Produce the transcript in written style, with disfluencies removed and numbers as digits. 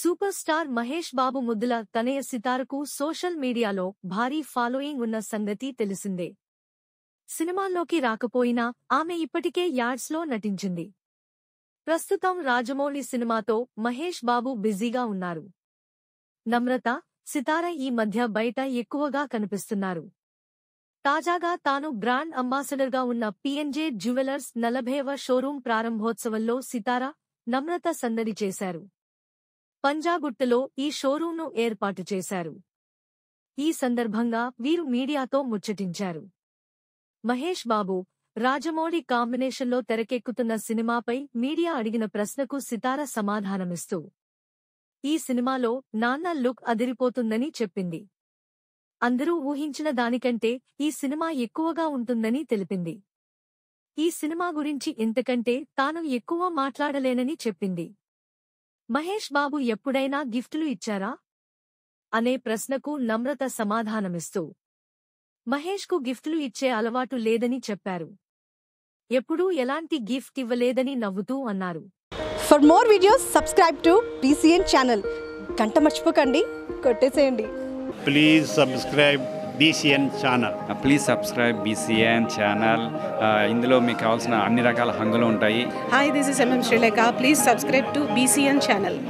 Super star Mahesh Babu ముద్దుల తనయ సితారకు social మీడియాలో భారీ ఫాలోయింగ్ ఉన్న సంగతి తెలిసిందే. సినిమాల్లోకి రాకపోయినా ఆమె ఇప్పటికే యాడ్స్లో నటించింది. ప్రస్తుతం రాజమౌళి సినిమాతో మహేష్ బాబు బిజీగా ఉన్నారు. నమ్రత, సితార ఈ మధ్య బయట ఎక్కువగా కనిపిస్తున్నారు. తాజాగా తాను బ్రాండ్ అంబాసిడర్గా ఉన్న పిఎన్జే జ్యువెలర్స్ 40వ షోరూం ప్రారంభోత్సవంలో సితార, నమ్రత సందడి చేశారు. పంజాగుట్టలో ఈ షోరూంను ఏర్పాటు చేశారు. ఈ సందర్భంగా వీరు మీడియాతో ముచ్చటించారు. మహేష్ బాబు, రాజమౌళి కాంబినేషన్లో తెరకెక్కుతున్న సినిమాపై మీడియా అడిగిన ప్రశ్నకు సితార సమాధానమిస్తూ, ఈ సినిమాలో నాన్న లుక్ అదిరిపోతుందని చెప్పింది. అందరూ ఊహించిన దానికంటే ఈ సినిమా ఎక్కువగా ఉంటుందని తెలిపింది. ఈ సినిమా గురించి ఇంతకంటే తాను ఎక్కువ మాట్లాడలేనని చెప్పింది. మహేష్ బాబు ఎప్పుడైనా గిఫ్టులు ఇచ్చారా అనే ప్రశ్నకు నమ్రత సమాధానమిస్తూ, మహేష్కు గిఫ్టులు ఇచ్చే అలవాటు లేదని చెప్పారు. ఎప్పుడూ ఎలాంటి గిఫ్ట్ ఇవ్వలేదని నవ్వుతూ అన్నారు. For more videos subscribe to BCN channel. గంట మర్చిపోకండి, కొట్టేసేయండి. Please subscribe BCN channel. Please subscribe BCN channel. ఇందులో మీకు కావాల్సిన అన్ని రకాల హంగులు ఉంటాయి. Hi, this is MM Sri Lanka. Please subscribe to BCN channel.